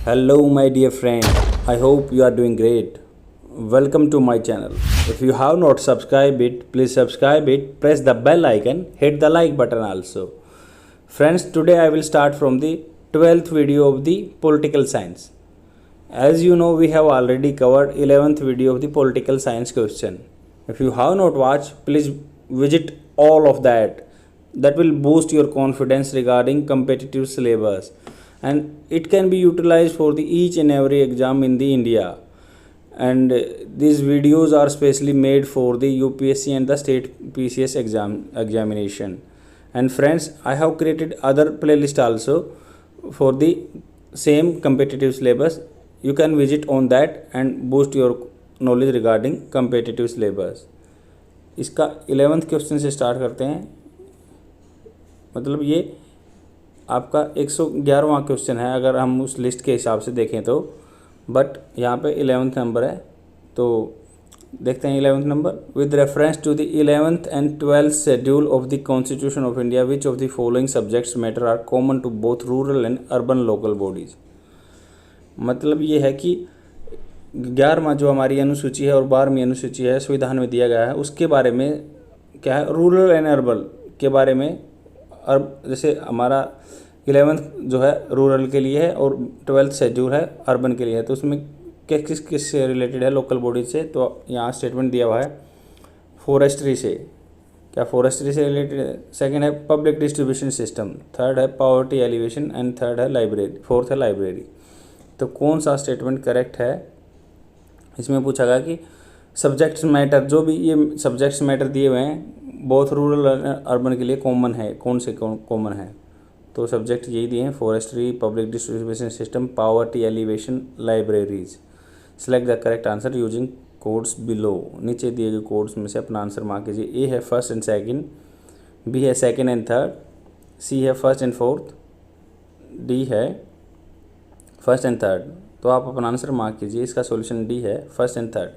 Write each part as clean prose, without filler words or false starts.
Hello, my dear friend. I hope you are doing great. Welcome to my channel. If you have not subscribed it, please subscribe it. Press the bell icon. Hit the like button also. Friends, today I will start from the 12th video of the political science. As you know, we have already covered 11th video of the political science question. If you have not watched, please visit all of that. That will boost your confidence regarding competitive syllabus, and it can be utilized for the each and every exam in the India. And these videos are specially made for the UPSC and the state PCS examination. And friends, I have created other playlist also for the same competitive syllabus. You can visit on that and boost your knowledge regarding competitive syllabus. इसका 11th question से start करते हैं. मतलब ये आपका 111वां question है अगर हम उस लिस्ट के हिसाब से देखें तो, बट यहाँ पे 11th नंबर है. तो देखते हैं 11th number. With reference to the 11th and 12th schedule of the constitution of India which of the following subjects matter are common to both rural and urban local bodies. मतलब ये है कि 11वां जो हमारी अनुसूची है और 12वीं अनुसूची है संविधान में दिया गया है, उसके बारे में क्या है, रूरल एंड अर्बन के बारे में. जैसे हमारा 11th जो है रूरल के लिए है और 12th शेड्यूल है अर्बन के लिए है, तो उसमें किस से रिलेटेड है, लोकल बॉडी से. तो यहाँ स्टेटमेंट दिया हुआ है फॉरेस्ट्री से. क्या फॉरेस्ट्री से रिलेटेड है. सेकंड है पब्लिक डिस्ट्रीब्यूशन सिस्टम. थर्ड है पॉवर्टी एलिवेशन एंड थर्ड है लाइब्रेरी. फोर्थ है लाइब्रेरी. तो कौन सा स्टेटमेंट करेक्ट है. इसमें पूछा गया कि सब्जेक्ट्स मैटर, जो भी ये सब्जेक्ट्स मैटर दिए हुए हैं बोथ रूरल अर्बन के लिए कॉमन है. कौन से कॉमन है. तो सब्जेक्ट यही दिए हैं forestry, public distribution system, poverty alleviation, libraries. Select the correct answer using codes below. नीचे दिए गए कोड्स में से अपना आंसर मार्क कीजिए. ए है फर्स्ट एंड सेकंड, बी है सेकंड एंड थर्ड, सी है फर्स्ट एंड फोर्थ, डी है फर्स्ट एंड थर्ड. तो आप अपना आंसर मार्क कीजिए. इसका सॉल्यूशन डी है first and third.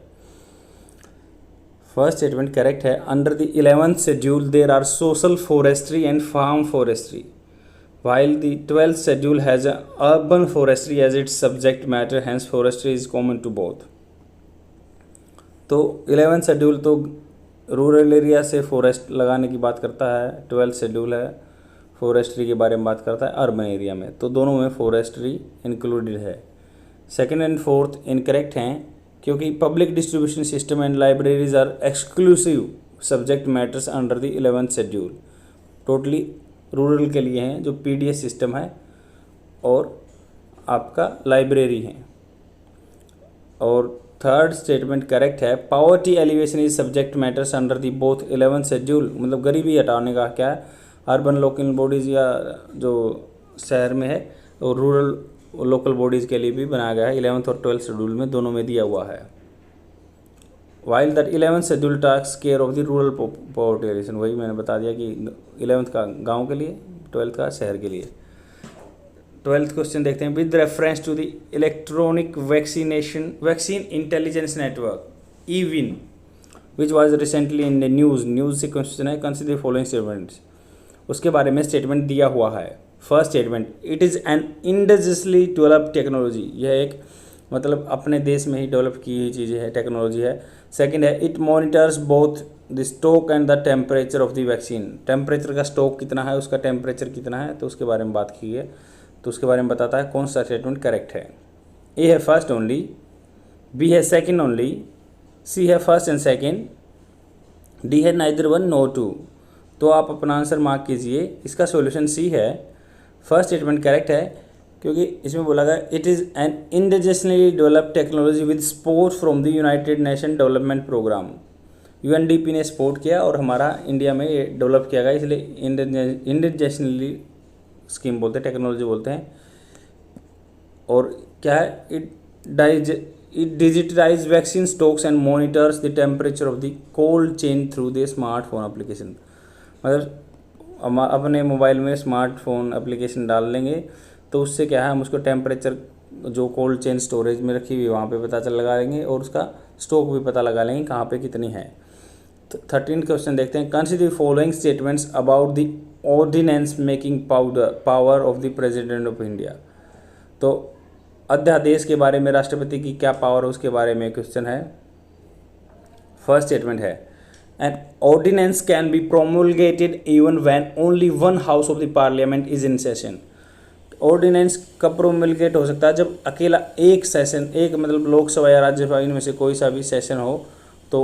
First statement correct है. Under the 11th schedule there are social forestry and farm forestry, while the 12th schedule has a urban forestry as its subject matter, hence forestry is common to both. तो 11th schedule तो rural area से forest लगाने की बात करता है, 12th schedule है forestry के बारे में बात करता है अर्बन एरिया में. तो दोनों में फॉरेस्ट्री इंक्लूडेड है. सेकंड एंड फोर्थ इनकरेक्ट हैं क्योंकि public distribution system and libraries are exclusive subject matters under the 11th schedule. Totally rural के लिए हैं जो पीडीएस सिस्टम है और आपका लाइब्रेरी है. और थर्ड स्टेटमेंट करेक्ट है. Poverty alleviation is subject matters under the both 11th schedule. मतलब गरीबी हटाने का क्या है, अर्बन लोकल बॉडीज़ या जो शहर में है और रूरल लोकल बॉडीज़ के लिए भी बनाया गया है. 11th और 12th शेड्यूल में दोनों में दिया हुआ है. While that 11th schedule task care of the rural poverty alleviation. वही मैंने बता दिया कि 11th का गांव के लिए, 12th का शहर के लिए. 12th क्वेश्चन देखते हैं. With reference to the electronic vaccine intelligence network eVIN which was recently in the news से क्वेश्चन है. Consider following statements. उसके बारे में स्टेटमेंट दिया हुआ है. First statement, it is an industrially developed technology. यह एक मतलब अपने देश में ही डेवलप की हुई चीज़ें है, टेक्नोलॉजी है. सेकंड है it monitors both the stock and the temperature of the vaccine. Temperature का स्टॉक कितना है, उसका टेम्परेचर कितना है, तो उसके बारे में बात की है. तो उसके बारे में बताता है कौन सा स्टेटमेंट करेक्ट है. ए है फर्स्ट ओनली, बी है सेकंड ओनली, सी है फर्स्ट एंड सेकंड, डी है नाइदर वन नो टू. तो आप अपना आंसर मार्क कीजिए. इसका सॉल्यूशन सी है. फर्स्ट स्टेटमेंट करेक्ट है क्योंकि इसमें बोला गया it is an indigenously developed technology with support from the United Nation Development Programme. UNDP ने सपोर्ट किया और हमारा इंडिया में ये डेवलप किया गया, इसलिए इंडिजिनसली स्कीम बोलते हैं, टेक्नोलॉजी बोलते हैं. और क्या है, it digitise vaccine stocks and monitors the temperature of the cold chain through the smartphone application. मतलब हम अपने मोबाइल में स्मार्टफोन एप्लीकेशन डाल लेंगे तो उससे क्या है, हम उसको टेम्परेचर जो कोल्ड चेन स्टोरेज में रखी हुई वहाँ पे पता लगा लेंगे और उसका स्टॉक भी पता लगा लेंगे कहाँ पे कितनी है. 13 क्वेश्चन देखते हैं. Consider following statements about the ordinance making power of the president of India. तो अध्यादेश के बारे में राष्ट्रपति की क्या पावर है उसके बारे में क्वेश्चन है। फर्स्ट स्टेटमेंट है an ordinance can be promulgated even when only one house of the parliament is in session. Ordinance कब प्रोमुलगेट हो सकता है? जब अकेला एक सेशन, एक मतलब लोकसभा या राज्यसभा इनमें से कोई सा भी सेशन हो तो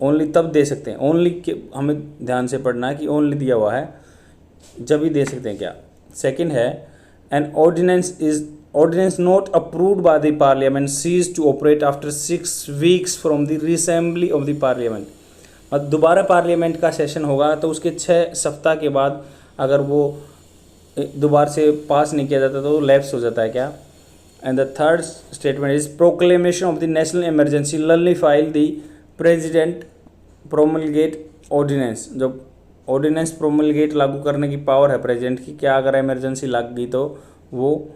ओनली तब दे सकते हैं। ओनली के हमें ध्यान से पढ़ना है कि ओनली दिया हुआ है, जब ही दे सकते हैं क्या। सेकंड है an ordinance not approved by the parliament ceases to operate after 6 weeks from the reassembly of the parliament. अब दोबारा पार्लियामेंट का सेशन होगा तो उसके 6 सप्ताह के बाद अगर वो दोबारा से पास नहीं किया जाता तो लैप्स हो जाता है क्या। And the third statement is proclamation of the national emergency nullifies the president promulgate ordinance. जब ऑर्डिनेंस प्रोमलगेट लागू करने की पावर है प्रेसिडेंट की, क्या अगर इमरजेंसी लग गई तो वो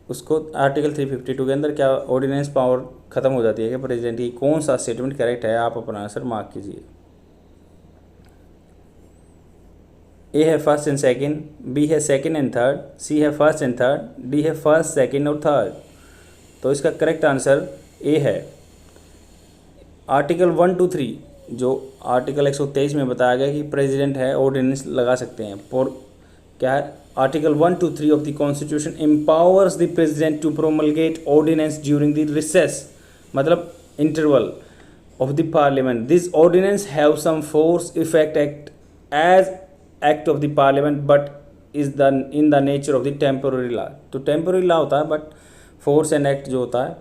उसको आर्टिकल 352 के अंदर क्या ऑर्डिनेंस पावर खत्म हो जाती है क्या प्रेसिडेंट की। कौन सा स्टेटमेंट करेक्ट है आप अपना आंसर मार्क कीजिए। ए है फर्स्ट एंड सेकंड, बी है सेकंड एंड थर्ड, सी है फर्स्ट एंड थर्ड, डी है फर्स्ट सेकंड और थर्ड। तो इसका करेक्ट आंसर ए है। आर्टिकल 1 to 3 जो आर्टिकल 123 में बताया गया कि प्रेसिडेंट है ऑर्डिनेंस लगा सकते हैं। और क्या है article 1 to 3 of the constitution empowers the president to promulgate ordinance during the recess, मतलब interval of the parliament. This ordinance have some force effect act as act of the parliament but is the in the nature of the temporary law. तो temporary law होता है but force and act जो होता है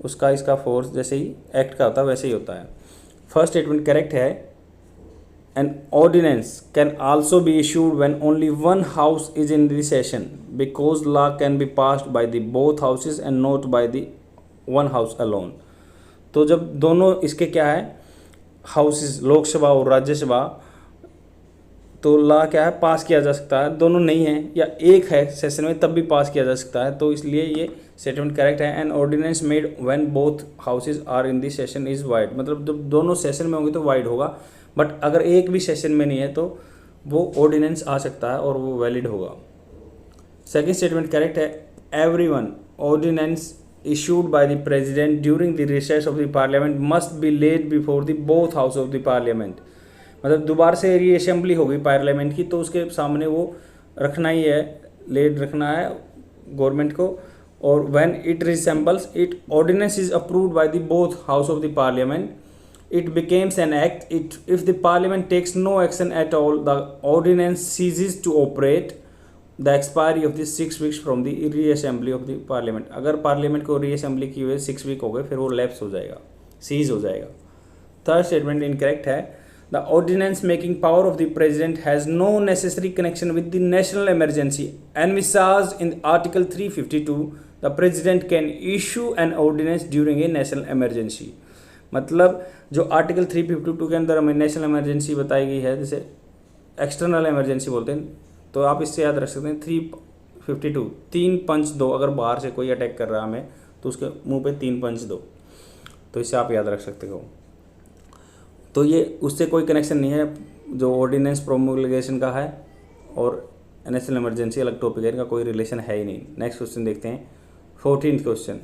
उसका इसका force जैसे ही act का होता है वैसे ही होता है। फर्स्ट स्टेटमेंट करेक्ट है। An ordinance can also be issued when only one house is in the session because law can be passed by the both houses and not by the one house alone. तो जब दोनों इसके क्या है houses Lok Sabha और राज्यसभा, तो law क्या है पास किया जा सकता है, दोनों नहीं है या एक है सेशन में तब भी पास किया जा सकता है। तो इसलिए ये स्टेटमेंट करेक्ट है। An ordinance made when both houses are in the session is void, मतलब जब दोनों सेशन में होंगे तो वाइड होगा, बट अगर एक भी सेशन में नहीं है तो वो ऑर्डिनेंस आ सकता है और वो वैलिड होगा। सेकेंड स्टेटमेंट करेक्ट है। Everyone ordinance issued by the president during the recess of the parliament must be laid before the both house of the parliament। मतलब दोबारा से रीअसेंबली होगी पार्लियामेंट की तो उसके सामने वो रखना ही है, लेड रखना है गवर्नमेंट को। और when it reassembles it ordinance is approved by the both house of the parliament it becomes an act. It if the parliament takes no action at all the ordinance ceases to operate the expiry of the 6 weeks from the reassembly of the parliament. अगर parliament को reassembly की हुए 6 week हो गए फिर वो lapse हो जाएगा, सीज हो जाएगा। थर्ड स्टेटमेंट इनकरेक्ट है। The ordinance making power of the president has no necessary connection with the national emergency envisaged in Article 352. The president can issue an ordinance during a national emergency। मतलब जो article 352 के अंदर हमें national emergency बताई गई है, जैसे external emergency बोलते हैं, तो आप इससे याद रख सकते हैं 352 3 पंच दो। अगर बाहर से कोई अटैक कर रहा है हमें तो उसके मुंह पे 3 पंच दो, तो इससे आप याद रख सकते हो। तो ये उससे कोई कनेक्शन नहीं है जो ऑर्डिनेंस प्रोमुलगेशन का है और नेशनल इमरजेंसी अलग टॉपिक है, इनका कोई रिलेशन है ही नहीं। नेक्स्ट क्वेश्चन देखते हैं 14th question.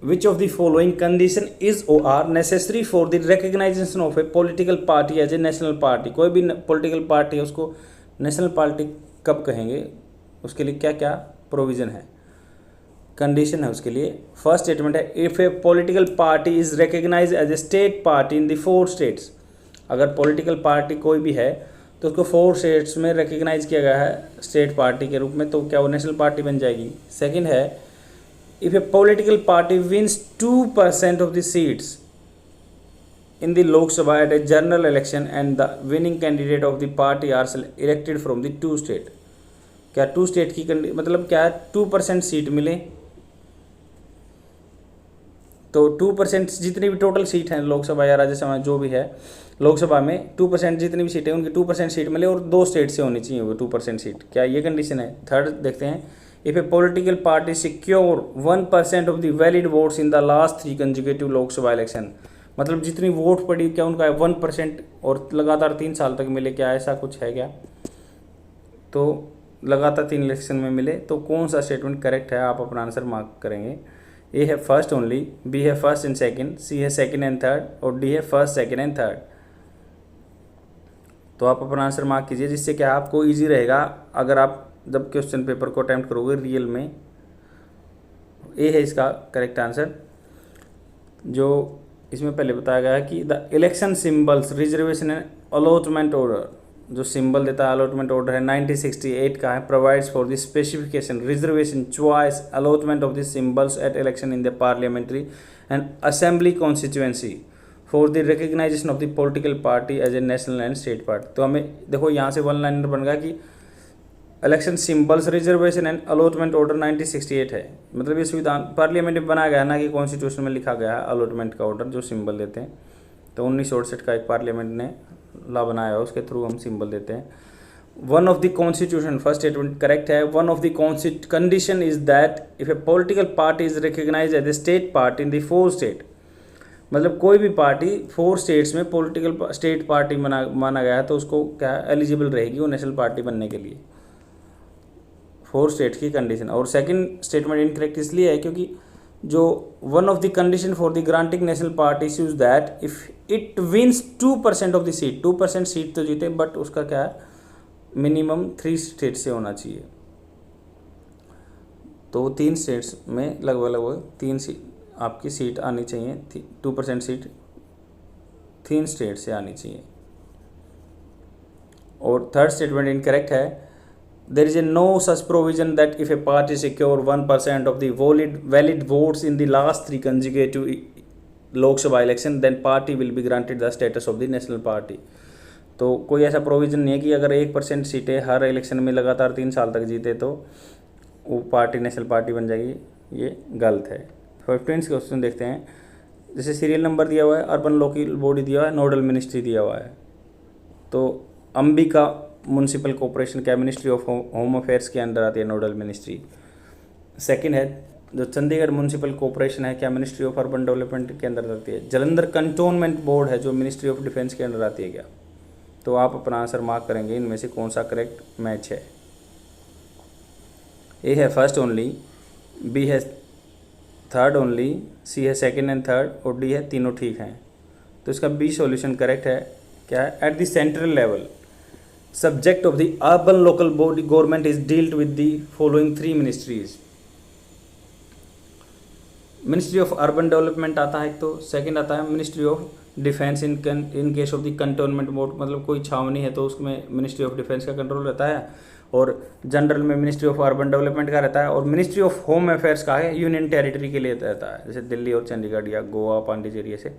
Which of the following condition is or are necessary for the recognization of a political party as a national party. कोई भी पॉलिटिकल पार्टी है उसको नेशनल पार्टी कब कहेंगे, उसके लिए क्या क्या प्रोविज़न है, कंडीशन है उसके लिए। फर्स्ट स्टेटमेंट है if a political party is recognize as a state party in the 4 states. अगर पॉलिटिकल पार्टी कोई भी है तो उसको 4 स्टेट्स में रिकग्नाइज किया गया है स्टेट पार्टी के रूप में, तो क्या वो नेशनल पार्टी बन जाएगी। सेकंड है if a political party wins 2% of the seats in the Lok Sabha at a general election and the winning candidate of the party are elected from the 2 state. क्या 2 स्टेट की मतलब क्या है 2% सीट मिले तो 2% जितनी भी टोटल सीट हैं लोकसभा या राज्यसभा जो भी है, लोकसभा में 2% जितनी भी सीटें उनकी 2% सीट मिले और 2 स्टेट से होनी चाहिए वो 2% सीट। क्या ये कंडीशन है। थर्ड देखते हैं if a political party secure 1% of the valid votes in the last 3 consecutive Lok Sabha election. मतलब जितनी वोट पड़ी क्या उनका 1% और लगातार 3 साल तक मिले, क्या ऐसा कुछ है क्या। तो लगातार 3 इलेक्शन में मिले, तो कौन सा स्टेटमेंट करेक्ट है, आप अपना आंसर मार्क करेंगे। ए है फर्स्ट ओनली, बी है फर्स्ट एंड सेकंड, सी है सेकंड एंड थर्ड और डी है फर्स्ट सेकंड एंड थर्ड। तो आप अपना आंसर मार्क कीजिए, जिससे क्या आपको इजी रहेगा अगर आप जब क्वेश्चन पेपर को अटैम्प्ट करोगे रियल में। ए है इसका करेक्ट आंसर। जो इसमें पहले बताया गया है कि the election symbols reservation and allotment order, जो सिंबल देता है अलॉटमेंट ऑर्डर है 1968 का है, provides for the specification reservation choice allotment of the symbols at election in the parliamentary and assembly constituency for the recognization of the political party as a national and state party. तो हमें देखो यहाँ से 1 liner बन गया कि election symbols reservation and allotment order 1968 है, मतलब ये संविधान पार्लियामेंट में बनाया गया है ना कि कॉन्स्टिट्यूशन में लिखा गया है अलॉटमेंट का ऑर्डर जो सिंबल देते हैं। तो 1968 का एक पार्लियामेंट ने लॉ बनाया है, उसके थ्रू हम सिंबल देते हैं। One of the constitution, first statement correct है। One of the condition is that if a political party is recognize as a state party in the 4 state, मतलब कोई भी पार्टी 4 स्टेट्स में पॉलिटिकल स्टेट पार्टी माना गया है तो उसको क्या एलिजिबल रहेगी वो नेशनल पार्टी बनने के लिए, 4 स्टेट की कंडीशन। और सेकंड स्टेटमेंट इनकरेक्ट इसलिए है क्योंकि जो one of the condition for the granting national party is that if it wins 2% of the seat, 2% seat तो जीते बट उसका क्या है मिनिमम 3 स्टेट से होना चाहिए। तो 3 स्टेट्स में लगभग 3 सीट आपकी सीट आनी चाहिए, 2% सीट 3 स्टेट से आनी चाहिए। और थर्ड स्टेटमेंट इनकरेक्ट है। There is no such provision that if a party secure 1% of the valid votes in the last 3 consecutive Lok Sabha election, then party will be granted the status of the national party। तो कोई ऐसा provision नहीं है कि अगर 1% सीटें हर election में लगातार 3 साल तक जीते तो वो पार्टी नेशनल पार्टी बन जाएगी, ये गलत है। 15 क्वेश्चन देखते हैं। जैसे सीरियल नंबर दिया हुआ है, अर्बन लोकल बॉडी दिया हुआ है, नोडल मिनिस्ट्री दिया हुआ है। तो अंबिका म्यूनसिपल कॉर्पोरेशन क्या मिनिस्ट्री ऑफ होम अफेयर्स के अंडर आती है, नोडल मिनिस्ट्री। सेकंड है जो चंडीगढ़ म्यूनसिपल कॉर्पोरेशन है क्या मिनिस्ट्री ऑफ अर्बन डेवलपमेंट के अंदर आती है। जलंधर कंटोनमेंट बोर्ड है जो मिनिस्ट्री ऑफ डिफेंस के अंडर आती है क्या। तो आप अपना आंसर मार्क करेंगे इनमें से कौन सा करेक्ट मैच है। ए है फर्स्ट ओनली, बी है थर्ड ओनली, सी है सेकेंड एंड थर्ड और डी है तीनों ठीक हैं। तो इसका बी सॉल्यूशन करेक्ट है। क्या है, at the central level subject of the urban local body government is dealt with the following 3 ministries। Ministry of urban development आता है एक, तो सेकंड आता है ministry of defence in case of the cantonment board, मतलब कोई छावनी है तो उसमें मिनिस्ट्री ऑफ डिफेंस का कंट्रोल रहता है। और जनरल में मिनिस्ट्री ऑफ अर्बन डेवलपमेंट का रहता है। और मिनिस्ट्री ऑफ होम अफेयर्स का है यूनियन टेरिटरी के लिए रहता है, जैसे दिल्ली और चंडीगढ़ या गोवा पांडिचेरी से।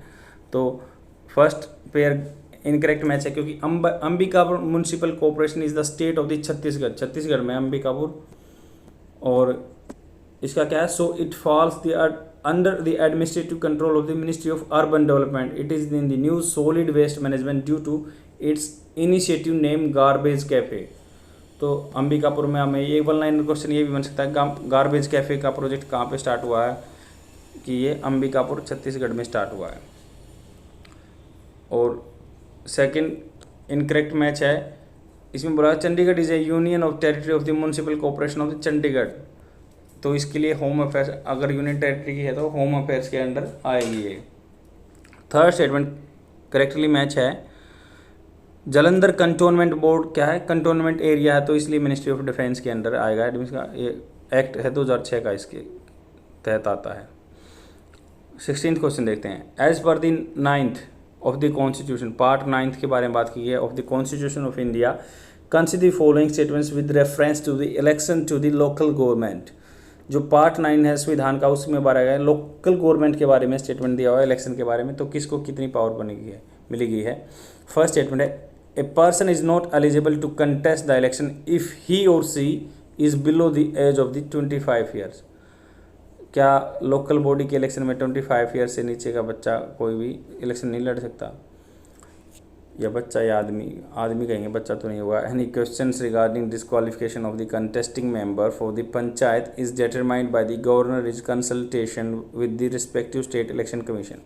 तो फर्स्ट पेयर इनकरेक्ट मैच है क्योंकि Ambikapur municipal corporation is the state of the Chhattisgarh, Chhattisgarh में अंबिकापुर। और इसका क्या है, so it falls the under the administrative control of the ministry of urban development. It is in the new solid waste management due to its initiative name garbage cafe. तो अंबिकापुर में हमें ये 1 line question ये भी बन सकता है, garbage cafe का प्रोजेक्ट कहाँ पे स्टार्ट हुआ है, कि ये अंबिकापुर छत्तीसगढ़ में स्टार्ट हुआ है। और सेकंड इनकरेक्ट मैच है, इसमें बोला Chandigarh is A union of territory of the municipal corporation of the Chandigarh. तो इसके लिए होम अफेयर्स, अगर यूनियन टेरिटरी की है तो होम अफेयर्स के अंडर आएगी ये। थर्ड स्टेटमेंट करेक्टली मैच है। जलंधर कंटोनमेंट बोर्ड क्या है, कंटोनमेंट एरिया है तो इसलिए मिनिस्ट्री ऑफ डिफेंस के अंडर आएगा। इसका ये एक्ट है 2006 का, इसके तहत आता है। 16th क्वेश्चन देखते हैं। As per the 9th of the constitution, part 9 के बारे में बात की है of the constitution of India, consider the following statements with reference to the election to the local government. जो पार्ट 9 है संविधान का, उसमें बारा गया लोकल गवर्नमेंट के बारे में स्टेटमेंट दिया हुआ है इलेक्शन के बारे में। तो किसको कितनी पावर बनेगी है, मिली गई है। फर्स्ट स्टेटमेंट है, a person is not eligible to contest the election if he or she is below the age of the 25 years. क्या लोकल बॉडी के इलेक्शन में 25 ईयर से नीचे का बच्चा कोई भी इलेक्शन नहीं लड़ सकता, या बच्चा या आदमी कहेंगे, बच्चा तो नहीं हुआ। Any questions regarding disqualification of the contesting member for the panchayat is determined by the governor is consultation with the respective state election commission.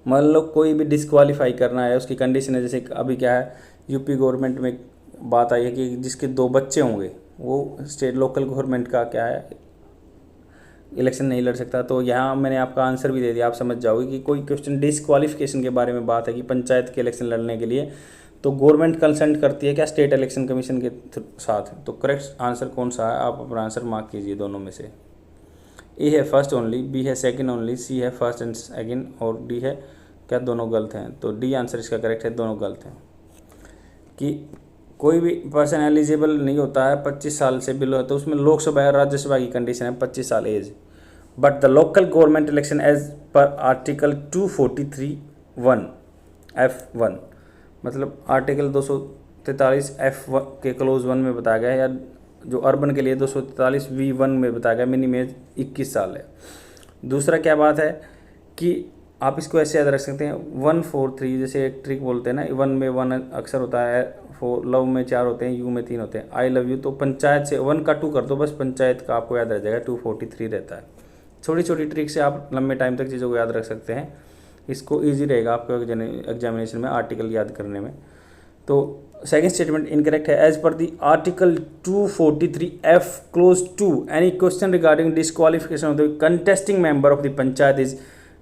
मान लो कोई भी डिस्क्वालीफाई करना है, उसकी कंडीशन है, जैसे अभी क्या है यूपी गवर्नमेंट में बात आई है कि जिसके 2 बच्चे होंगे वो स्टेट लोकल गवर्नमेंट का क्या है इलेक्शन नहीं लड़ सकता। तो यहाँ मैंने आपका आंसर भी दे दिया, आप समझ जाओगे कि कोई क्वेश्चन डिसक्वालिफिकेशन के बारे में बात है कि पंचायत के इलेक्शन लड़ने के लिए तो गवर्नमेंट कंसल्ट करती है क्या स्टेट इलेक्शन कमीशन के साथ। तो करेक्ट आंसर कौन सा है, आप अपना आंसर मार्क कीजिए दोनों में से। ए है फर्स्ट ओनली, बी है सेकंड ओनली, सी है फर्स्ट एंड सेकंड और डी है क्या दोनों गलत हैं। तो डी आंसर इसका करेक्ट है, दोनों गलत हैं। कि कोई भी पर्सन एलिजिबल नहीं होता है 25 साल से बिलो है, तो उसमें लोकसभा और राज्यसभा की कंडीशन है 25 साल age. But the local government election as per article 243(1) F(1) मतलब आर्टिकल 243 F(1) के क्लोज 1 में बताया गया है, या जो अर्बन के लिए 243(V)(1) में बताया गया मिनिमम एज 21 साल है। दूसरा क्या बात है कि आप इसको ऐसे याद रख सकते हैं 143, जैसे एक ट्रिक बोलते हैं ना, 1 में 1 अक्सर होता है, लव में 4 होते हैं, यू में 3 होते हैं, आई लव यू। तो पंचायत से 1 का 2 कर दो, बस पंचायत का आपको याद रह जाएगा 243 रहता है। छोटी छोटी ट्रिक से आप लंबे टाइम तक चीज़ों को याद रख सकते हैं, इसको ईजी रहेगा आपको एग्जामिनेशन में आर्टिकल याद करने में। तो सेकंड स्टेटमेंट इनकरेक्ट है। As per the article 243(F) clause 2 any question regarding disqualification of the contesting member of the panchayat is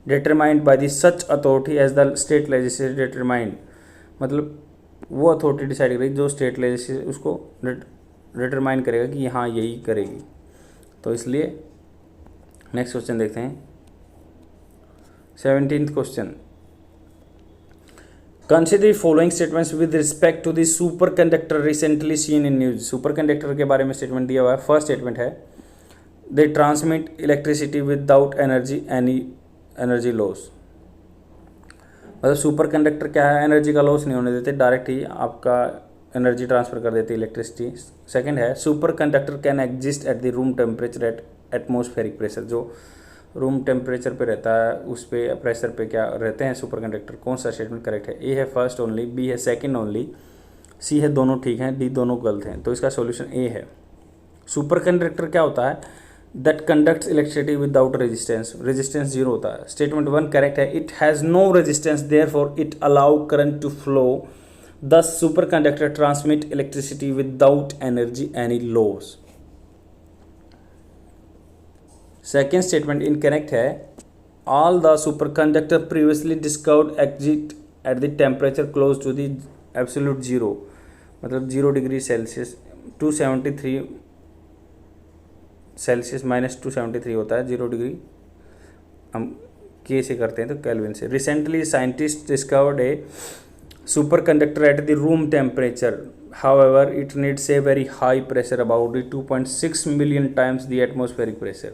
determined by the such authority as the state legislature determined. मतलब वो authority decide करेगी जो state legislature उसको determine करेगा कि हाँ यही करेगी। तो इसलिए नेक्स्ट क्वेश्चन देखते हैं 17th question. Consider following statements with respect to the super conductor recently seen in news. Superconductor के बारे में स्टेटमेंट दिया हुआ है। फर्स्ट स्टेटमेंट है they transmit electricity without energy loss. मतलब सुपर कंडक्टर क्या है, एनर्जी का लॉस नहीं होने देते, डायरेक्ट ही आपका एनर्जी ट्रांसफर कर देते इलेक्ट्रिसिटी। सेकंड है super conductor can exist at the room temperature at atmospheric pressure. जो रूम टेम्परेचर पे रहता है उस पे प्रेशर पे क्या रहते हैं सुपर कंडक्टर। कौन सा स्टेटमेंट करेक्ट है? ए है फर्स्ट ओनली, बी है सेकंड ओनली, सी है दोनों ठीक हैं, डी दोनों गलत हैं। तो इसका सॉल्यूशन ए है। सुपर कंडक्टर क्या होता है? That conducts electricity without resistance, resistance zero होता है। स्टेटमेंट 1 करेक्ट है। It has no resistance therefore it allow current to flow, thus super conductor transmit electricity without energy any loss. Second statement incorrect है। All the super conductor previously discovered exist at the temperature close to the absolute zero, मतलब 0 degree Celsius 273 Celsius minus 273 होता है 0 degree, हम के से करते हैं तो केल्विन से। Recently scientist discovered A super conductor at the room temperature, however it needs a very high pressure about 2.6 million times the atmospheric pressure.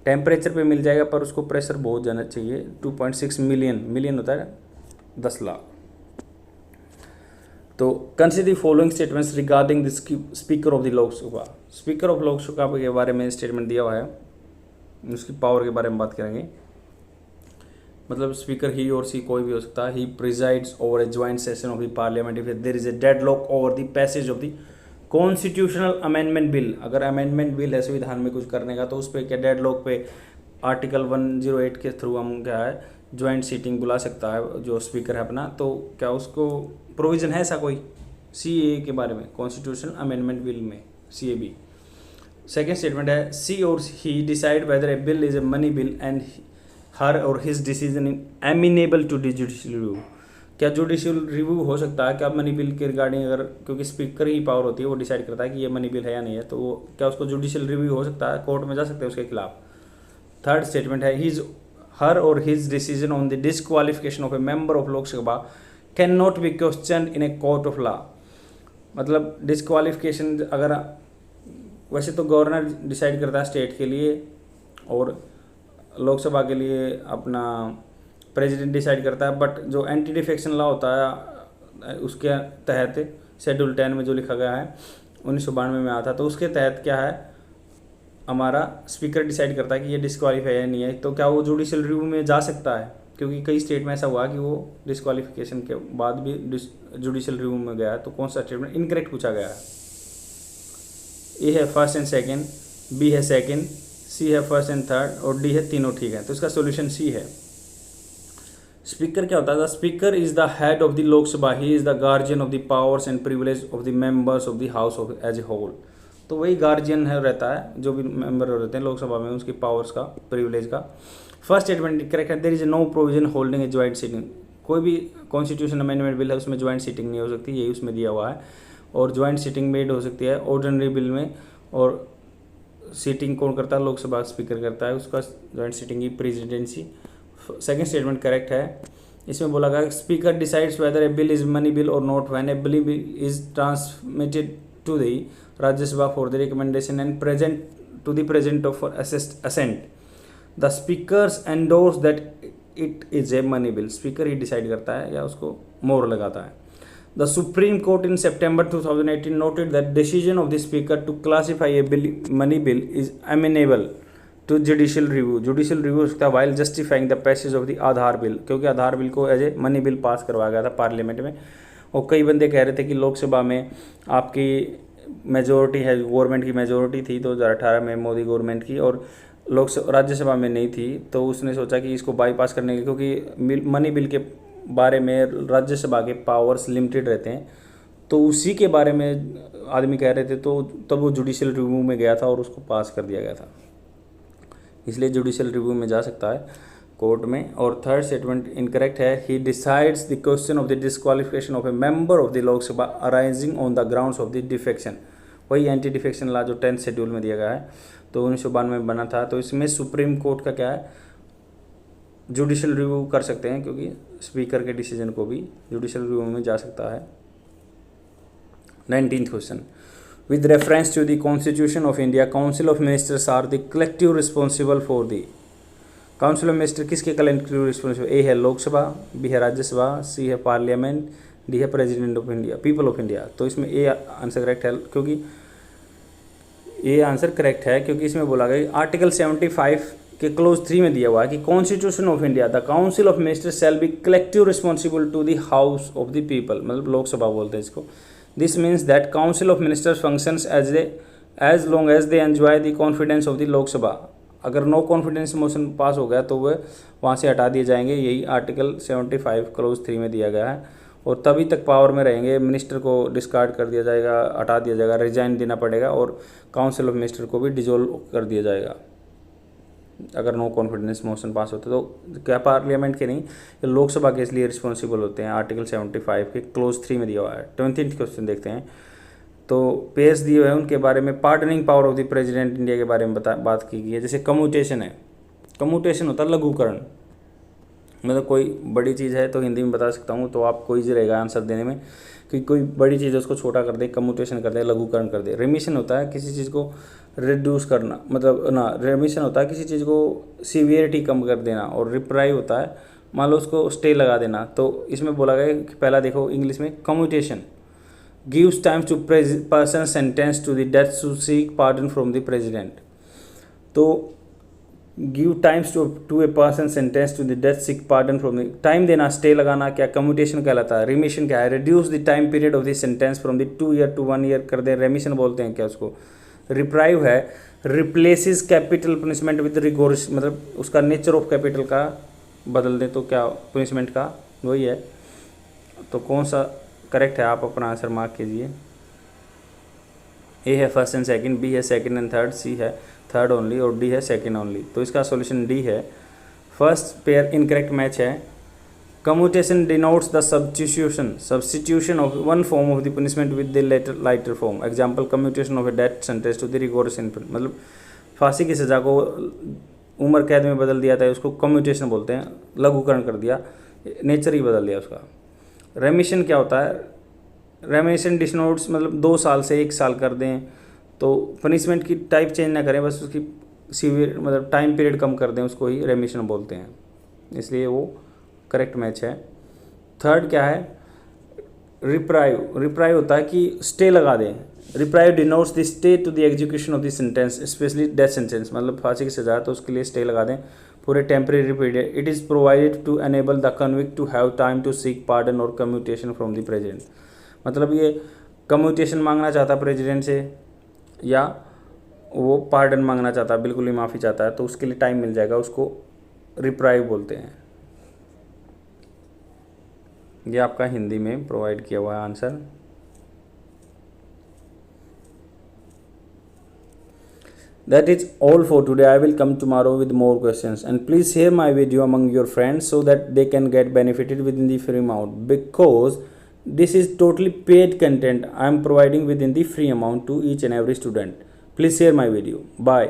Temperature पे मिल जाएगा पर उसको प्रेशर बहुत जाना चाहिए, 2.6 मिलियन होता है 10 लाख। तो consider the following statements regarding the speaker of the Lok Sabha. Speaker of Lok Sabha के बारे में स्टेटमेंट दिया हुआ है, उसकी पावर के बारे में बात करेंगे। मतलब स्पीकर ही और सी कोई भी हो सकता है। He presides over a joint session of the parliament if there is a deadlock over the passage of the constitutional amendment bill. अगर अमेंडमेंट बिल है संविधान में कुछ करने का तो उस पर क्या डेडलॉक पे आर्टिकल 108 के थ्रू हम क्या है ज्वाइंट सीटिंग बुला सकता है जो स्पीकर है अपना। तो क्या उसको प्रोविज़न है ऐसा कोई CAA के बारे में, कॉन्स्टिट्यूशनल अमेंडमेंट बिल में CAB। सेकेंड स्टेटमेंट है she or he decide whether a bill is a money bill and her or his decision in amenable to judicial review. क्या जुडिशियल रिव्यू हो सकता है क्या मनी बिल के regarding? अगर क्योंकि स्पीकर ही पावर होती है, वो डिसाइड करता है कि ये मनी बिल है या नहीं है, तो वो क्या उसको जुडिशियल रिव्यू हो सकता है, कोर्ट में जा सकते हैं उसके खिलाफ। थर्ड स्टेटमेंट है हर or his decision on the disqualification of A member of Lok Sabha can not be question in a court of law. मतलब डिसक्वालिफिकेशन अगर वैसे तो गवर्नर डिसाइड करता है स्टेट के लिए और लोकसभा के लिए अपना प्रेसिडेंट डिसाइड करता है, बट जो एंटी डिफेक्शन लॉ होता है उसके तहत शेड्यूल 10 में जो लिखा गया है 1992 में आया था, तो उसके तहत क्या है हमारा स्पीकर डिसाइड करता है कि ये डिस्क्वालीफाई है नहीं है। तो क्या वो जुडिशियल रिव्यू में जा सकता है? क्योंकि कई स्टेट में ऐसा हुआ कि वो डिस्क्वालिफिकेशन के बाद भी जुडिशियल रिव्यू में गया है। तो कौन सा स्टेटमेंट इनकरेक्ट पूछा गया है? ए है फर्स्ट एंड सेकेंड, बी है सेकेंड, सी है फर्स्ट एंड थर्ड और डी है तीनों ठीक है। तो इसका सोल्यूशन सी है। स्पीकर क्या होता है? The speaker is the head of the Lok Sabha, he is the guardian of the powers and privilege of the members of the house of as a whole. तो वही गार्जियन है रहता है, जो भी मेंबर रहते हैं लोकसभा में, उसकी पावर्स का, प्रिविलेज का। फर्स्ट स्टेटमेंट करेक्ट है, there is no provision holding a joint sitting. कोई भी कॉन्स्टिट्यूशन अमेंडमेंट बिल है उसमें ज्वाइंट सीटिंग नहीं हो सकती, यही उसमें दिया हुआ है। और ज्वाइंट सीटिंग मेड हो सकती है ऑर्डिनरी बिल में, और सीटिंग कौन करता है? लोकसभा स्पीकर करता है, उसका ज्वाइंट सीटिंग की प्रेसिडेंसी। सेकंड स्टेटमेंट करेक्ट है। इसमें बोला गया speaker decides whether a bill is money bill or not when a bill is transmitted to the Rajya Sabha for the recommendation and present to the present of assent the speakers endorse that it is a money bill. Speaker ही decide करता है या उसको मोहर लगाता है। The supreme court in September 2018 noted that decision of the speaker to classify a bill money bill is amenable to judicial review। Judicial review हो सकता है while justifying the passage of the Aadhaar bill, क्योंकि Aadhaar bill को as a money bill pass करवाया गया था parliament में। और कई बंदे कह रहे थे कि लोकसभा में आपकी मेजोरिटी है, गवर्नमेंट की मेजोरिटी थी 2018 में मोदी गवर्नमेंट की, और लोकसभा राज्यसभा में नहीं थी। तो उसने सोचा कि इसको बाईपास करने के, क्योंकि मनी बिल के बारे में राज्यसभा के पावर्स लिमिटेड रहते हैं, तो उसी के बारे में आदमी कह रहे थे, तो तब वो जुडिशियल रिव्यू में गया था और उसको पास कर दिया गया था। इसलिए जुडिशियल रिव्यू में जा सकता है कोर्ट में। और थर्ड स्टेटमेंट इनकरेक्ट है, he decides the question of the disqualification of A member of the Lok Sabha arising on the grounds of the defection. वही एंटी डिफेक्शन लॉ जो 10th शेड्यूल में दिया गया है, तो 1992 में बना था। तो इसमें सुप्रीम कोर्ट का क्या है, जुडिशियल रिव्यू कर सकते हैं, क्योंकि स्पीकर के डिसीजन को भी जुडिशियल रिव्यू में जा सकता है। 19th question, with reference to the constitution of India council of ministers are the collective responsible for the. Council of minister किसके कलेक्टिव रिस्पॉन्सिबल? ए है लोकसभा, बी है राज्यसभा, सी है पार्लियामेंट, डी है president of India, people of India. तो इसमें A answer correct है, क्योंकि ये आंसर करेक्ट है, क्योंकि इसमें बोला गया आर्टिकल 75 के क्लोज 3 में दिया हुआ है कि constitution of India the council of ministers shall be collective responsible to the house of the people, मतलब लोकसभा बोलते हैं इसको। This means that council of ministers functions as long as they enjoy the confidence of the Lok Sabha. अगर no confidence motion pass हो गया तो वह वहाँ से हटा दिए जाएंगे, यही आर्टिकल 75 क्लोज 3 में दिया गया है। और तभी तक पावर में रहेंगे, मिनिस्टर को डिस्कार्ड कर दिया जाएगा, हटा दिया जाएगा, रिजाइन देना पड़ेगा, और काउंसिल ऑफ मिनिस्टर को भी डिजोल्व कर दिया जाएगा अगर नो कॉन्फिडेंस मोशन पास होते। तो क्या पार्लियामेंट के नहीं, ये लोकसभा के इसलिए रिस्पॉन्सिबल होते हैं, आर्टिकल 75 के क्लोज 3 में दिया हुआ है। 20th क्वेश्चन देखते हैं। तो पेज दिए हुए हैं उनके बारे में, pardoning power of the president India के बारे में बात की गई है। जैसे कम्यूटेशन है, कम्यूटेशन होता है लघुकरण, मतलब कोई बड़ी चीज़ है तो हिंदी में बता सकता हूँ, तो आपको ईजी रहेगा आंसर देने में, कि कोई बड़ी चीज़ है उसको छोटा कर दे, कम्यूटेशन कर दे, लघुकरण कर दे। रेमिशन होता है किसी चीज़ को रिड्यूस करना, मतलब ना, रेमिशन होता है किसी चीज़ को सीवियरिटी कम कर देना, और रिप्राइव होता है मान लो उसको स्टे लगा देना। तो इसमें बोला गया कि पहला देखो इंग्लिश में, commutation gives time to person sentence to the death to seek pardon from the president. तो give times to a person sentence to the death seek pardon from the, time देना, स्टे लगाना क्या commutation कहलाता है। Remission क्या है, reduce the time period of the sentence from the 2 year to 1 year कर दे, रेमिशन बोलते हैं क्या उसको। रिप्राइव है, रिप्लेसिस कैपिटल पनिशमेंट विद रिगोर्स, मतलब उसका नेचर ऑफ कैपिटल का बदल दें तो क्या पनिशमेंट का, वही है। तो कौन सा करेक्ट है, आप अपना आंसर मार्क कीजिए। ए है फर्स्ट एंड सेकंड, बी है सेकंड एंड थर्ड, सी है थर्ड ओनली, और डी है सेकंड ओनली। तो इसका सॉल्यूशन डी है। फर्स्ट पेयर इनकरेक्ट मैच है। Commutation denotes the substitution of one form of the punishment with the lighter form. Example commutation of a death sentence to the rigorous infinite, मतलब फांसी की सज़ा को उम्र कैद में बदल दिया था, उसको कम्यूटेशन बोलते हैं, लघुकरण कर दिया, नेचर ही बदल दिया उसका। रेमिशन क्या होता है, रेमिशन डिनोट्स मतलब 2 साल से 1 साल कर दें, तो पनिशमेंट की टाइप चेंज ना करें, बस उसकी सीवियर मतलब टाइम पीरियड कम कर दें, उसको ही रेमिशन बोलते हैं, इसलिए वो करेक्ट मैच है। थर्ड क्या है, रिप्राइव। रिप्राइव होता है कि स्टे लगा दें। Reprieve denotes the stay to the execution of the sentence, specially death sentence, मतलब फांसी की सजा तो उसके लिए स्टे लगा दें for a temporary period. It is provided to enable the convict to have time to seek pardon और कम्यूटेशन फ्रॉम द प्रेसिडेंट। मतलब ये कम्यूटेशन मांगना चाहता प्रेसिडेंट से, या वो पार्डन मांगना चाहता है, बिल्कुल ही माफ़ी चाहता है, तो उसके लिए टाइम मिल जाएगा, उसको रिप्राइव बोलते हैं। ये आपका हिंदी में प्रोवाइड किया हुआ है answer. That is all for today. I will come tomorrow with more questions, and please share my video among your friends so that they can get benefited within the free amount, because this is totally paid content I am providing within the free amount to each and every student. Please share my video. Bye.